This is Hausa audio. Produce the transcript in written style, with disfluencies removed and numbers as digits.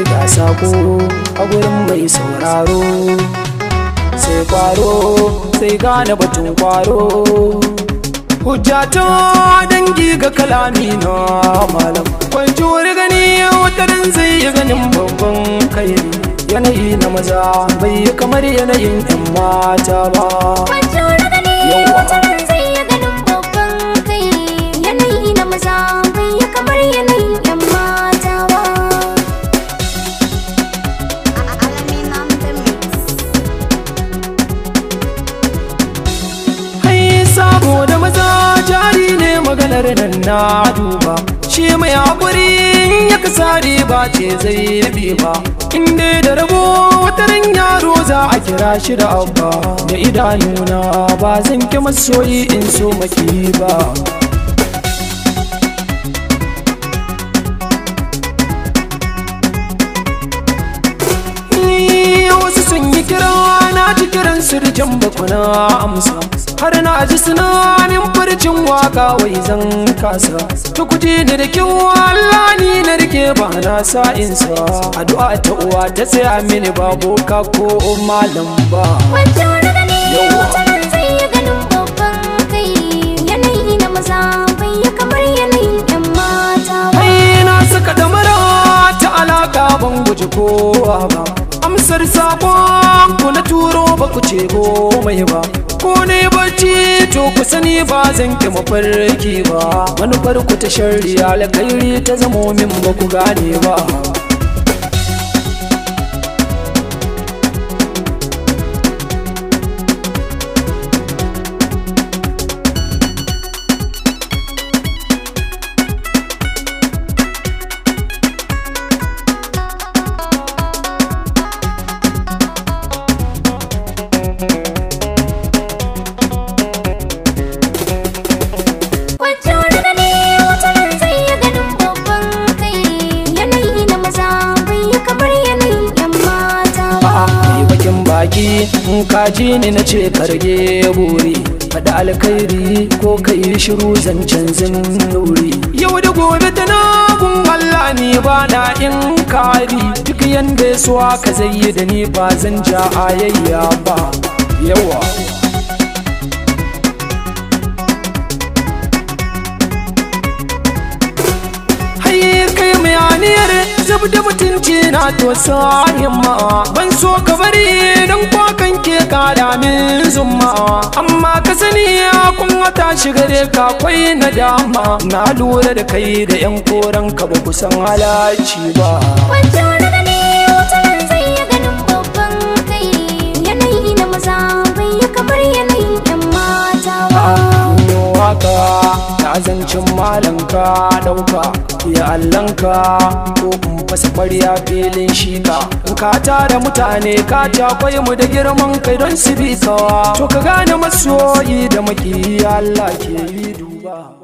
ga sako a gurin mai sauraro, sai kwaro sai gane batun kwaro. Hujjata dangi ga kalami na malam, kwanci wani gani watarin zai yi ganin babban kai. Yanayi na maza bai yi kamar yanayin 'yan mata ba. Kwanci wani gani watarin zai yi ganin babban kai. Yanayi na maza bai yi kamar yanayin 'yan mata ba. Saboda maza jari ne maganar nan na duba, shi mai haƙuri ya kasari ba ce zai bi ba. Inda da rabo wataran yaro za a kira shi da abba, da idanuna ba zan ki masoyi in so maki ba. Wasu sun yi kira na ji kiran sirjan bakuna amsa, har na ji sunanin farcin waka wai zan kasa. Tukuji ni da kyau Allah ni na rike ba na sa'insa, addu'a ta uwa ta tsaya mini ba boka ko malam ba. Kwanci wani gani wataran zai yi ganin babban kai. Yanayi na maza bai yi kamar yanayin 'yan mata ba. Na saka damara ta alaka ban guji kowa ba, amsar sabon ku na turo ba ku ce komai ba. Ko ne bacci to ku sani ba zan ki mafarki ba, manufar ku ta sharri alkhairi ta zamo min ba ku gane ba. In ka ji ni na ce karge buri, faɗi alkhairi ko ka yi shiru zancen zinuri. Yau da gobe tana gun Allah ni ba na in kari, duk yanda ya so ka zai yi da ni ba zan ja ayayya ba. Yawa zub da mutunci na to himma, ban so ka bari dan kwakan ke kada min zumma. Amma ka sani kun wata shigare ka kwai nadama, na lura da kai da 'yan koran ka ba kusan halaci ba. Kwanci wani gani wataran zai yi ganin babban kai. Yanayi na maza bai yi kamar yanayin 'yan mata ba. Waka ta zancin malanka ɗauka ya allanka, ko in fasa ƙwarya filin shika. In ka tara mutane ka cakwai mu da girman kai don su bi kawa, to ka gane masoyi da maki Allah ke yi duba.